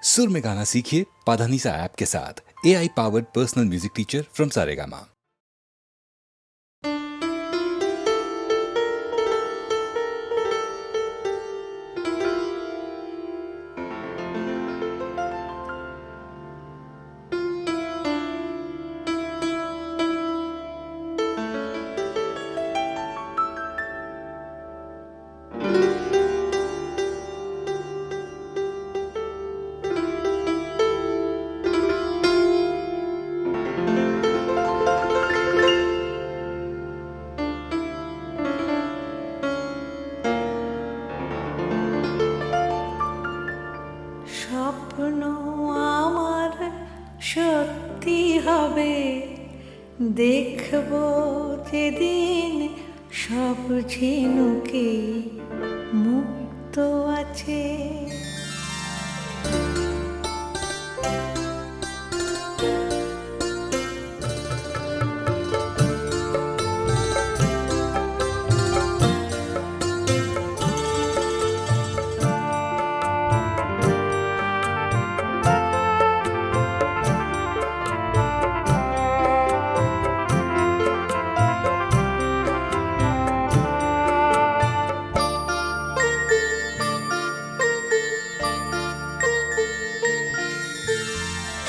सुर में गाना सीखिए पाधानीसा ऐप के साथ। AI powered personal music teacher from Saregama. স্বপ্ন আমার সত্যি হবে, দেখব যেদিন সব ঝিনুকে মুক্ত আছে।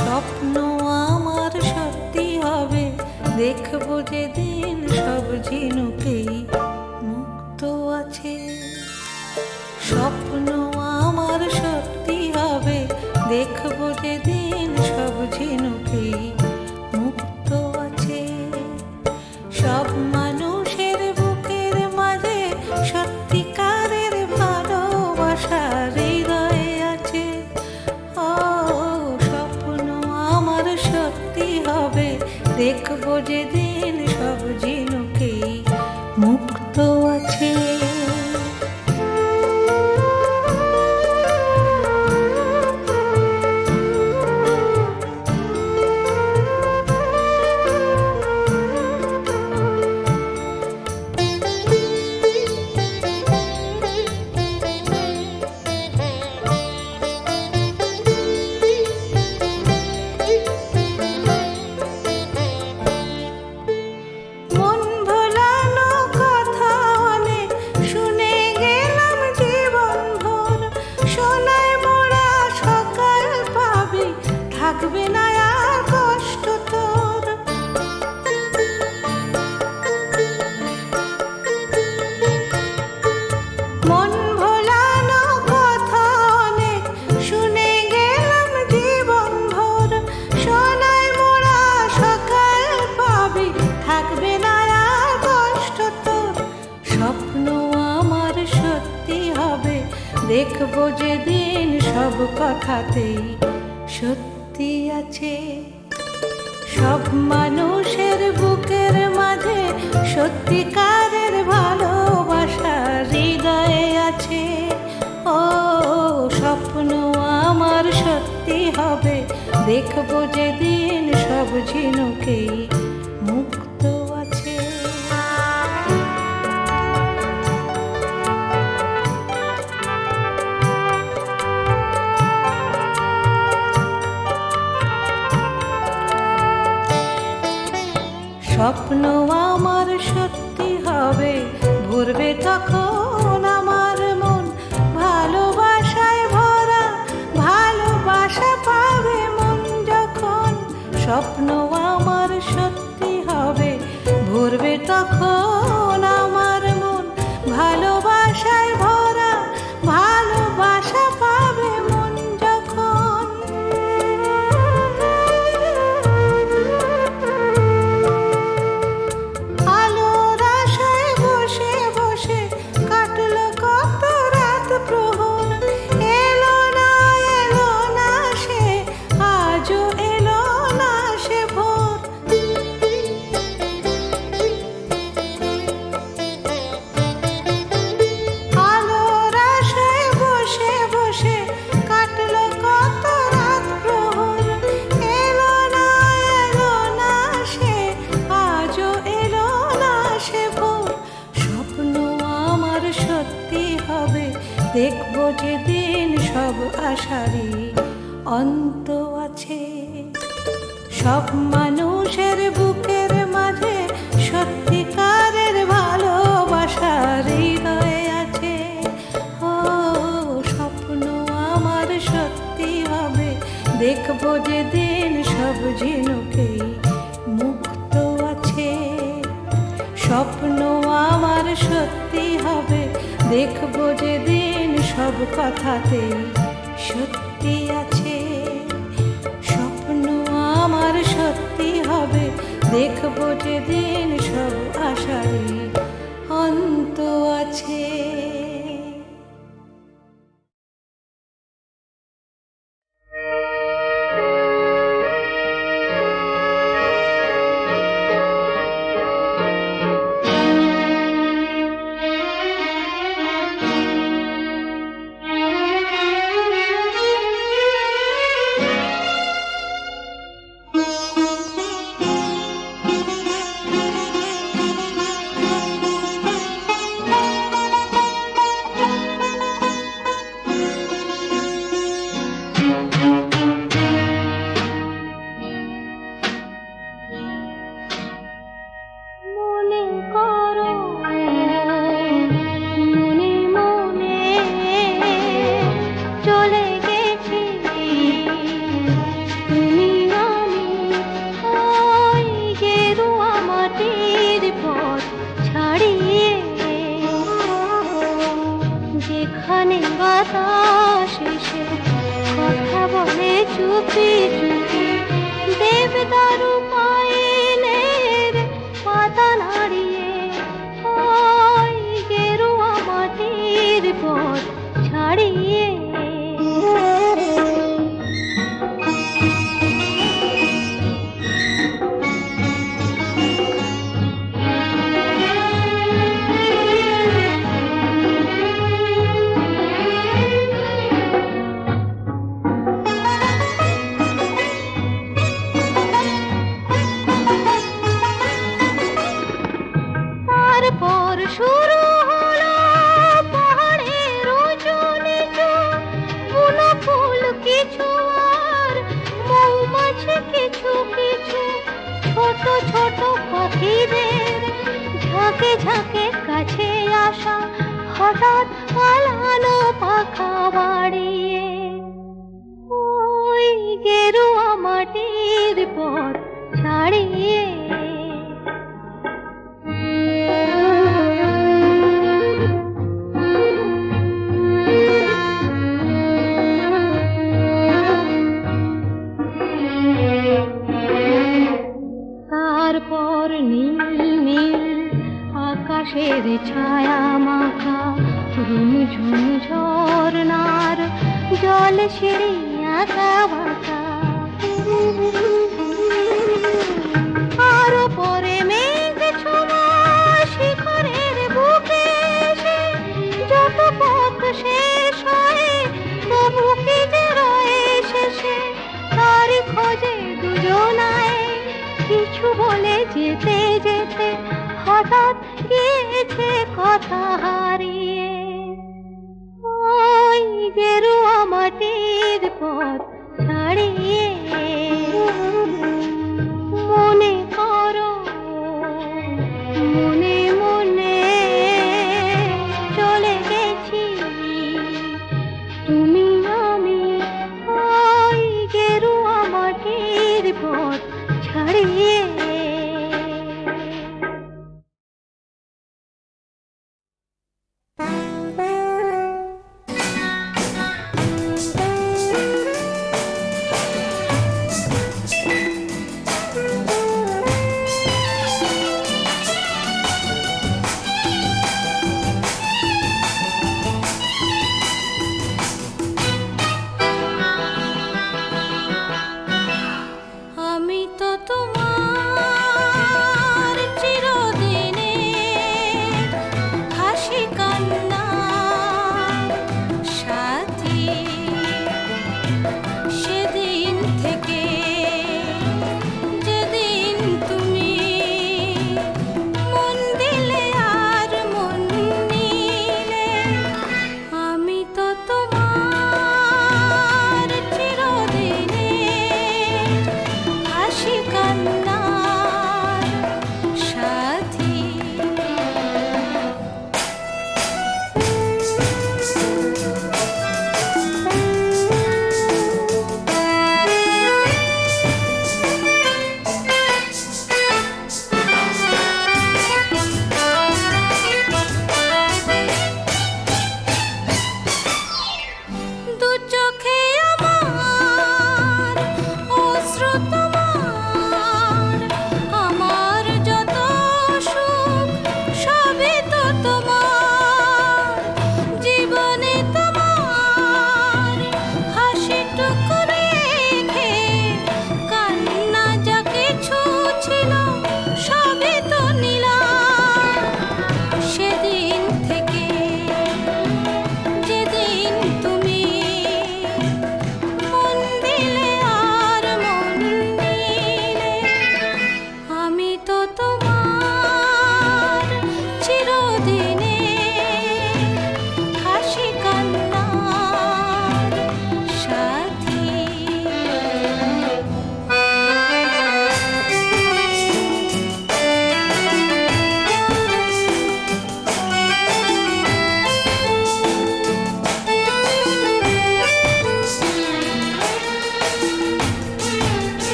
স্বপ্ন আমার সত্যি হবে, দেখব যেদিন সব ঝিনুকেই মুক্ত আছে। স্বপ্ন আমার সত্যি হবে, দেখব যেদিন সব ঝিনুকেই মুক্ত আছে। সব মানুষের বুকের মাঝে সত্যিকারের ভালোবাসার হৃদয়ে আছে। সত্যি হবে, দেখব যেদিন সব ঝিনুকেই মুক্ত আছে। থাকবে না আর কষ্ট তোর। মন ভোলানো কথা অনেক শুনে গেলাম জীবন ভোর, সোনায় মোড়া সকাল পাবি, থাকবে না আর কষ্ট তোর। স্বপ্ন আমার সত্যি হবে, দেখব যেদিন সব কথাতেই সত্যি আছে। সব মানুষের বুকের মাঝে সত্যিকারের ভালোবাসা হৃদয়ে আছে। ও স্বপ্ন আমার সত্যি হবে, দেখব যেদিন সব ঝিনুকেই মুক্ত আছে। স্বপ্ন আমার সত্যি হবে, ভরবে তখন আমার মন ভালোবাসায় ভরা, ভালোবাসা পাবে মন যখন। স্বপ্ন আমার সত্যি হবে, ভরবে তখন আমার মন ভালোবাসায় ভরা, ভালোবাসা পাবে মন যখন। দেখব যেদিন সব আশারি অন্ত আছে। সব মানুষের বুকের মাঝে সত্যিকারের ভালোবাসার হৃদয় আছে। ও স্বপ্ন আমার সত্যি হবে, দেখবো যে দিন সব ঝিনুকেই মুক্ত আছে। স্বপ্ন আমার সত্যি হবে, দেখবো যে দিন সব কথাতেই সত্যি আছে। স্বপ্ন আমার সত্যি হবে, দেখবো যে দিন সব আশারই অন্ত আছে। চুপি চুপি দেবদারু পাইনের পাতা নাড়িয়ে ওই গেরুয়া মাটির পথ ছাড়িয়ে। তারপর শুরু হলো পাহাড়ের উঁচু নিচু, বুনো ফুল কিছু আর মৌমাছি কিছু কিছু, ছোট ছোট পাখিদের ঝাঁকে ঝাঁকে কাছে আসা, হঠাৎ পালানো পাখা বাড়িয়ে ওই গেরুয়া মাটির পথ ছাড়িয়ে। তারপর নীল নীল আকাশের ছায়া মাখা ঝুমঝুম ঝরনার জল সিঁড়ি আঁকা বাঁকা, আরো পরে মেঘ ছোঁয়া শিখরের বুকে এসে, যত পথ শেষ হয় তবু কি যে রয়ে শেষে, তারই খোঁজে দুজনায় কিছু বলে যেতে যেতে হঠাৎ গিয়েছে কথা হারিয়ে ওই গেরুয়া মাটির পথ ছাড়িয়ে। মনে করো মনে মনে চলে গেছি তুমি আমি ওই গেরুয়া মাটির পথ ছাড়িয়ে।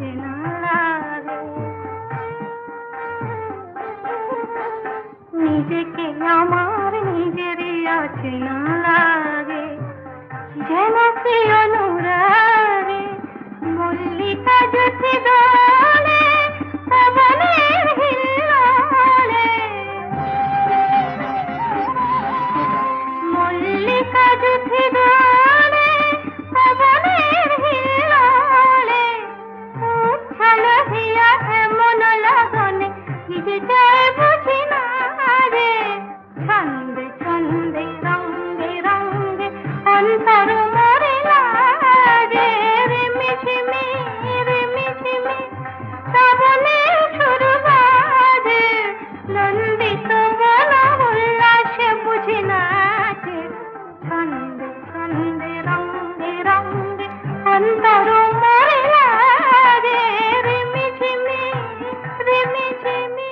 অচেনা লাগে। নিজেকে আমার নিজেরই অচেনা লাগে, যেন কি অনুরাগে মল্লিকা জ্যোতি দোলে পবনের হিল্লোলে। মল্লিকা জ্যোতি দোলে পবনের হিল্লোলে, উচ্ছল হিয়া এমন লগনে যে যায় বুঝি না রে। ছন্দে ছন্দে রঙ্গে রঙ্গে অন্তর মরে লাগে। রিমিঝিমি রিমিঝিমি শ্রাবণে সুর বাজে, নন্দিত বন উল্লাসে বুঝি নাচে। ছন্দে ছন্দে রঙ্গে রঙ্গে অন্তর মরে লাগে। রিমিঝিমি রিমিঝিমি।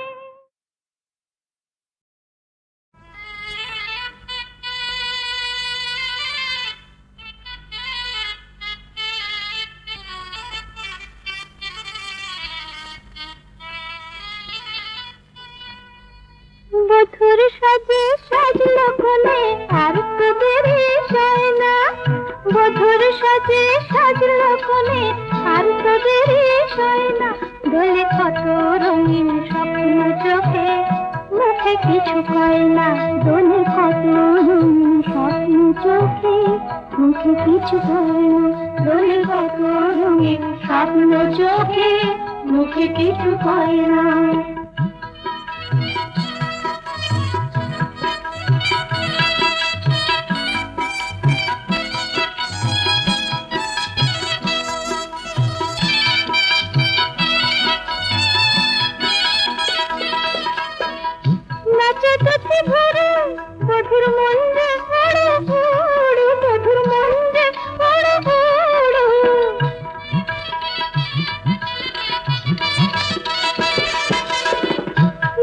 বধুর সাজে সাজলো কোনে আর তো দেরি সয় না। বধুর সাজে সাজলো কোনে আর তো দেরি সয় না। দোলে কত রঙিন স্বপ্ন চোখে, মুখে কিছু কয় না। দোলে কত রঙিন স্বপ্ন চোখে, মুখে কিছু কয় না। দোলে কত রঙিন স্বপ্ন চোখে, মুখে কিছু কয় না। নাচে ভরে বধুর মন যে উড়ু উড়ু, বধুর মন যে উড়ু উড়ু।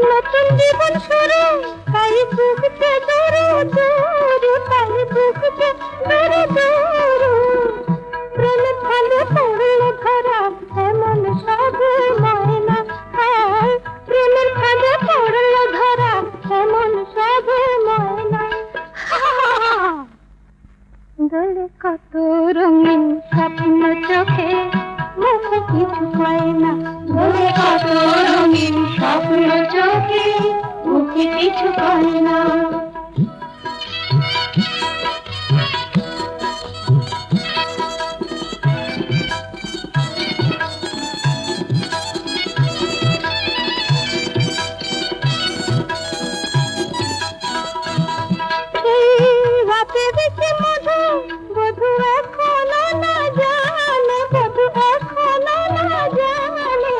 নতুন জীবন শুরু, তাই বুঝতে দূরে দূরে, তাই বুঝতে দূরে দূরে। প্রেম ফালে পড়ল ধরা এমন সব ময়না। হ্যাঁ, প্রেমের ফালে পড়ল ধরা এমন সব ময়না। দোলে কত রঙিন স্বপ্ন চোখে, মুখে কিছু কয় না। দোলে কত রঙিন স্বপ্ন চোখে, মুখে কিছু কয় না। রাতে দেখি মধু, বধু এখনো না জানে, বধু এখনো না জানে।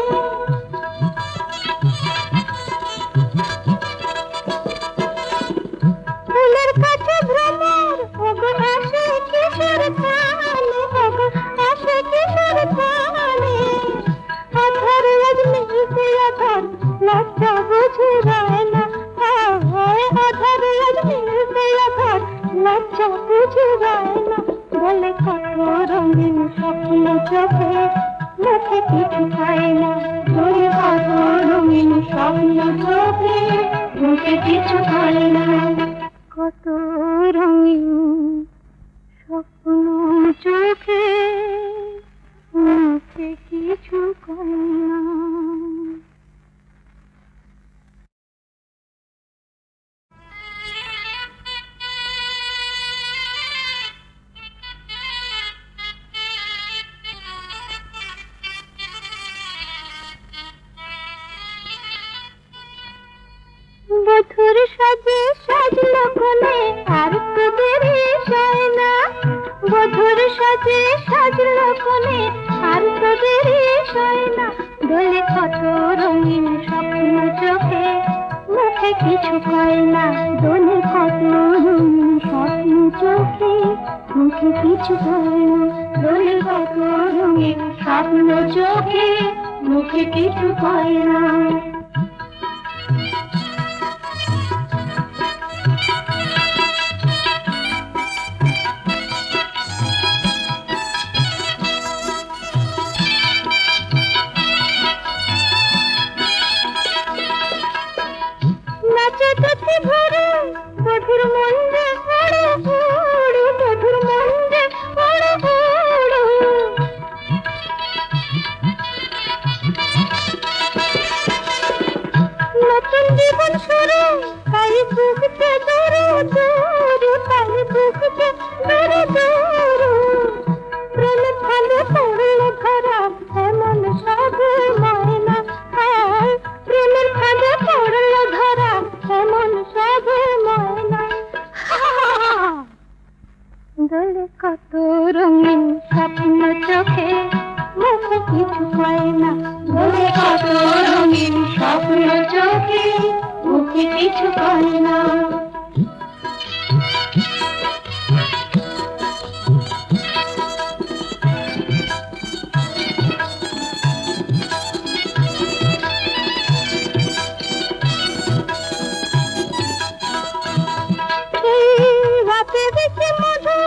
ফুলের কাছে ভ্রমর, ওগো আসে কিশোর প্রাণে, ওগো আসে কিশোর প্রাণে। আধার রজনী সে আধার, লজ্জা বুঝে যায় না। আধার রজনী সে আধার, লজ্জা বুঝে যায় না। বলে কত রঙিন স্বপ্ন চোখে, মুখে কিছু খায় না। বলে কত রঙিন স্বপ্ন চোখে, মুখে কিছু খায় না। কত রঙিন স্বপ্ন চোখে, মুখে কিছু খায় না। বধুর সাজে সাজলো কোনে আর তো দেরি সয় না। বধুর সাজে সাজলো কোনে আর তো দেরি সয় না। দোলে কত রঙিন স্বপ্ন চোখে, মুখে কিছু কয় না। দোলে কত রঙিন স্বপ্ন চোখে, মুখে কিছু কয় না। দোলে কত রঙিন স্বপ্ন চোখে, মুখে কিছু কয় না। কিছু হয় না, বলে কত রঙিন স্বপ্ন চোখে, মুখে কিছু কয় না। রাতে দেখি মধু,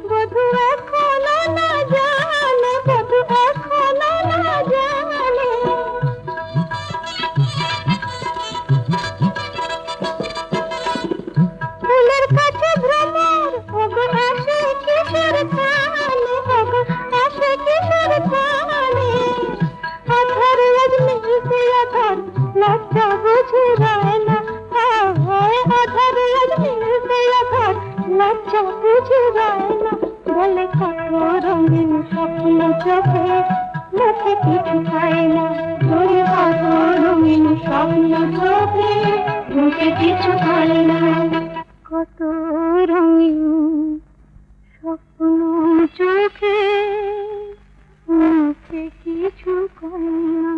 বধু এখনো না জানে, বধু এখনো না জানে। ফুলের কাছে ভ্রমর, ওগো আসে কিসের কানে, ওগো আসে কিসের কানে। আধার রজনী সে আধার, লজ্জা বুঝে যায় না, হায় আধার রজনী সে আধার, লজ্জা বুঝে যায় না। বলে কত রঙিন স্বপ্ন চোখে, মুখে কিছু খায় না, বলে কত রঙিন স্বপ্ন চোখে, মুখে কিছু খায় না। কত রঙিন স্বপ্ন চোখে, মুখে কিছু কয় না।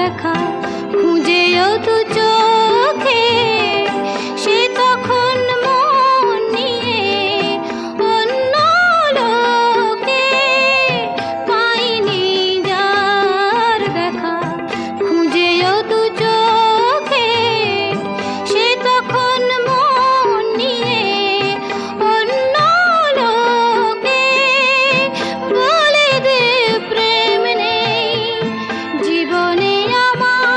দেখা খুঁজেও দু চোখে, সে তখন মন নিয়ে অন্য লোকে। পাইনি যার দেখা খুঁজেও দু চোখে, সে তখন মন নিয়ে অন্য লোকে। বলে দে প্রেম নেই জীবনে আমার,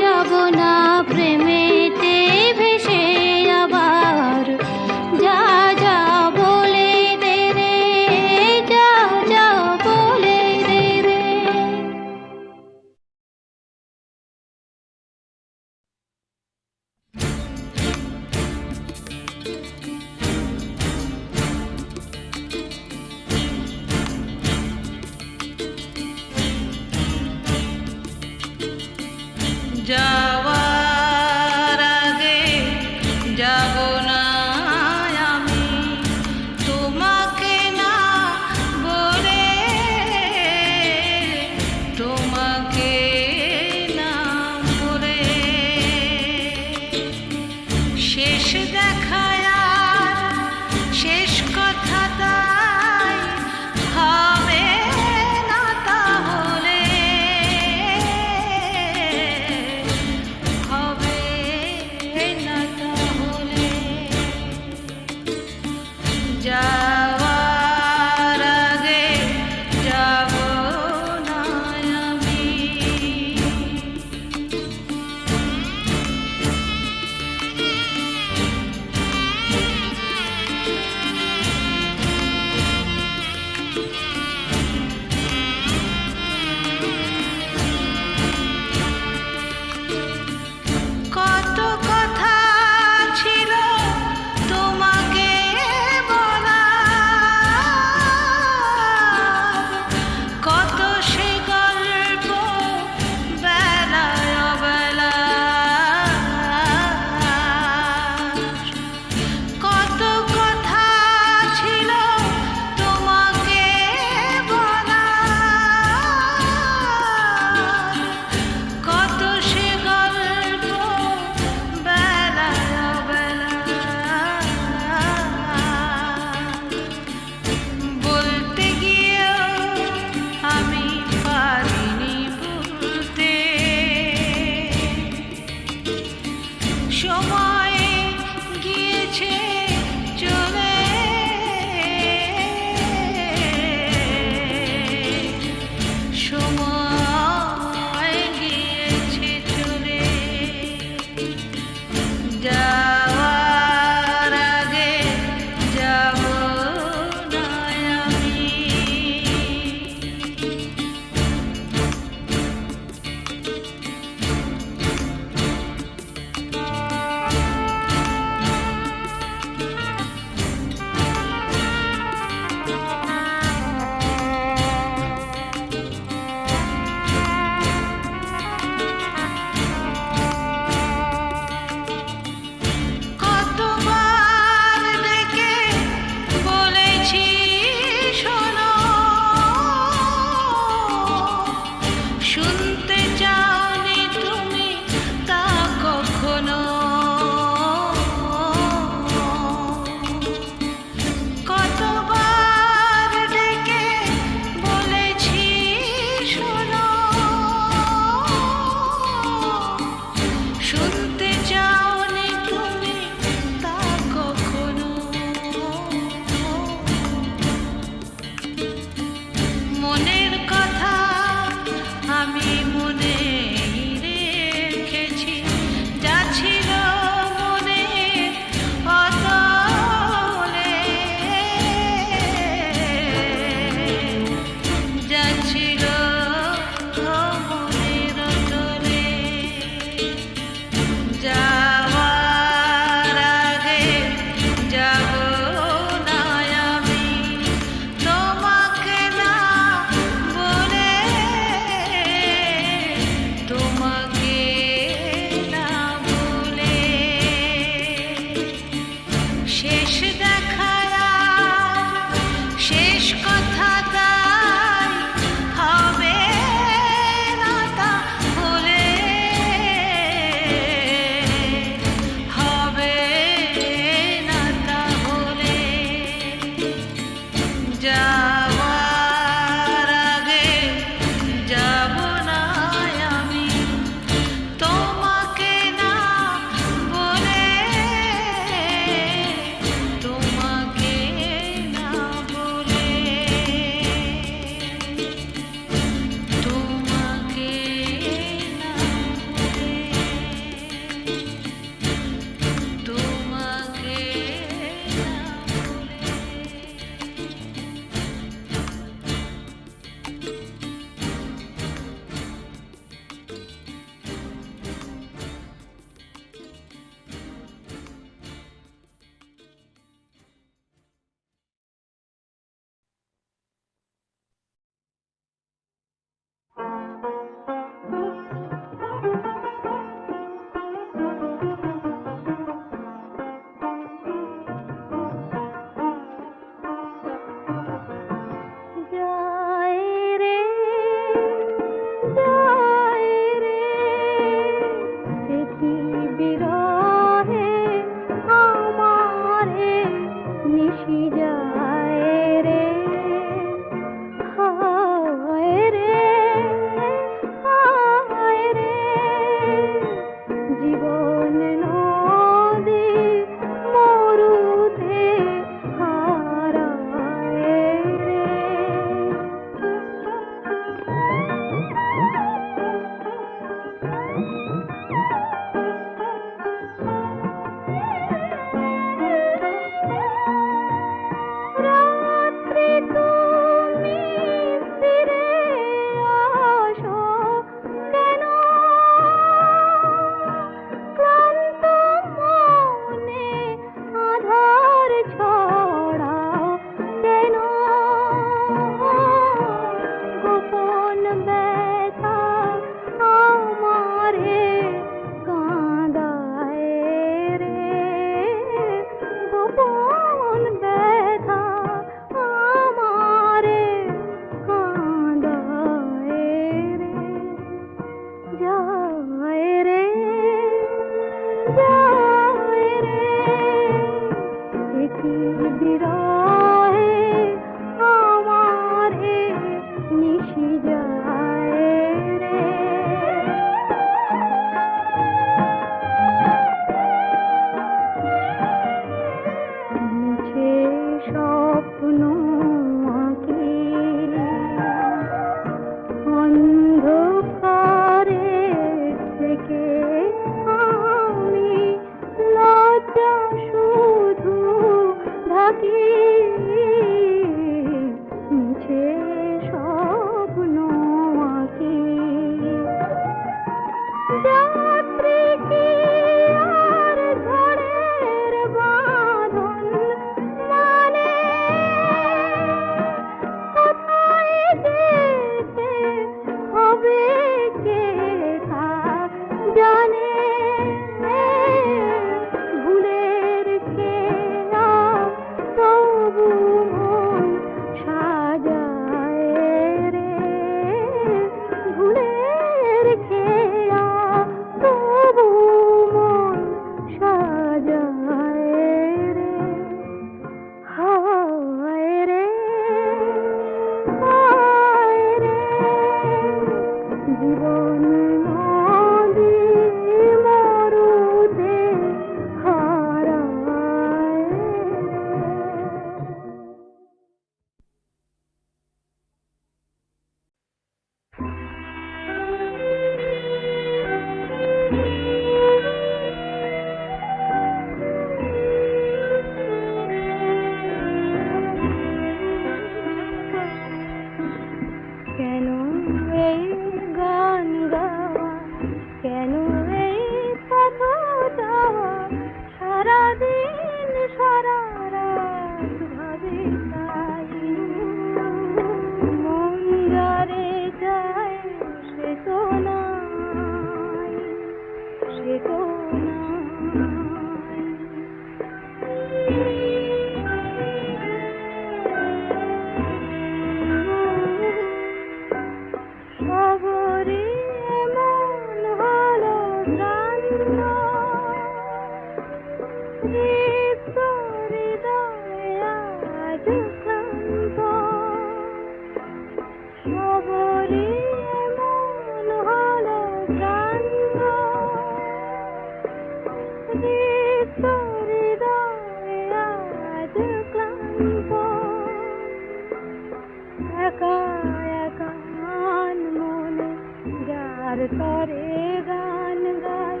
তার তরে গান গাই,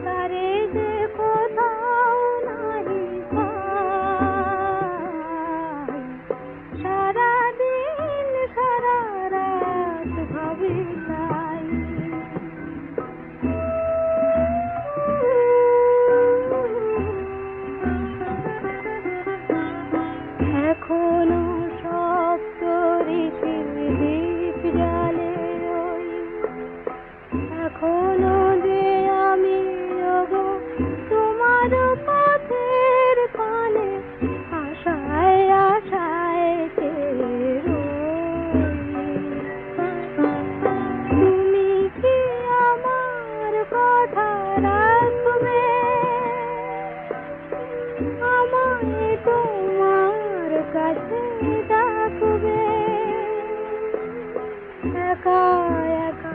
তারে যে কোথাও নাহি পাই। সারাদিন সারা রাত ভাবি তাই। এখনো সপ্ত ঋষির দীপ জ্বালে ওই, এখনো যে আমি ওগো তোমার পথের পানে আশায় আশায় চেয়ে রই। তুমি কি আমার কথা রাখবে, আমায় তোমার কাছে ডাকবে? একা একা